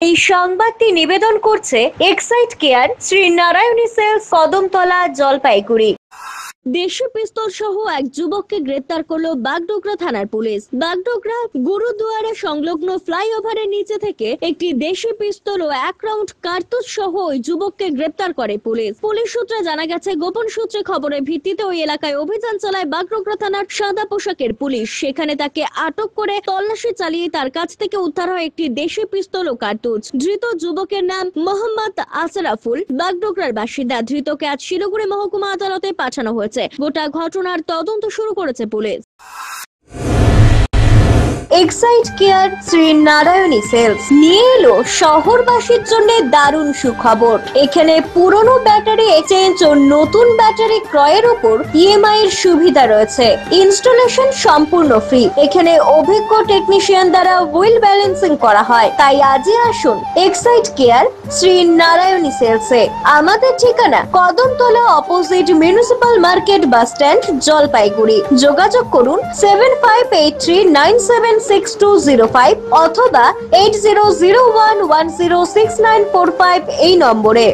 এই সংবাদটি নিবেদন করছে Exide care Srinarayani sales, Kadamtala, Jalpaiguri. দেশি পিস্তল সহ এক যুবককে গ্রেপ্তার করলো বাগডোগরা থানার পুলিশ। বাগডোগরা গুরুদুয়ারা সংলগ্ন ফ্লাইওভারের নিচে থেকে একটি দেশি পিস্তল ও 1 রাউন্ড কার্তুজ সহ ওই যুবককে গ্রেপ্তার করে পুলিশ। পুলিশ সূত্রে জানা গেছে, গোপন সূত্রে খবরের ভিত্তিতে ওই এলাকায় অভিযান চালায় বাগডোগরা থানার সাদা পোশাকের পুলিশ। সেখানে তাকে আটক করে তল্লাশি চালিয়ে তার কাছ থেকে উদ্ধার হয় একটি দেশি পিস্তল ও কার্তুজ। ধৃত যুবকের নাম মোহাম্মদ আশরাফুল, বাগডোগরার বাসিন্দা। ধৃতকে আজ শিলিগুড়ি মহকুমা আদালতে পাঠানো হয়েছে। গোটা ঘটনার তদন্ত শুরু করেছে police. Exide care Srinarayani sales নিয়ে এলো শহরবাসীর জন্য দারুণ সুখবর। এখানে পুরনো ব্যাটারি এক্সচেঞ্জ ও নতুন ব্যাটারি ক্রয়ের উপর ইএমআই এর সুবিধা রয়েছে। ইনস্টলেশন সম্পূর্ণ ফ্রি। এখানে অভিজ্ঞ টেকনিশিয়ান দ্বারা হুইল ব্যালেন্সিং করা হয়। তাই আজই আসুন এক্সাইড কেয়ার শ্রীনারায়ণী সেলসে। আমাদের ঠিকানা Kadamtala, opposite municipal market, bus stand, Jalpaiguri. যোগাযোগ করুন 7583976205 অথবা 8001106945 এই নম্বরে।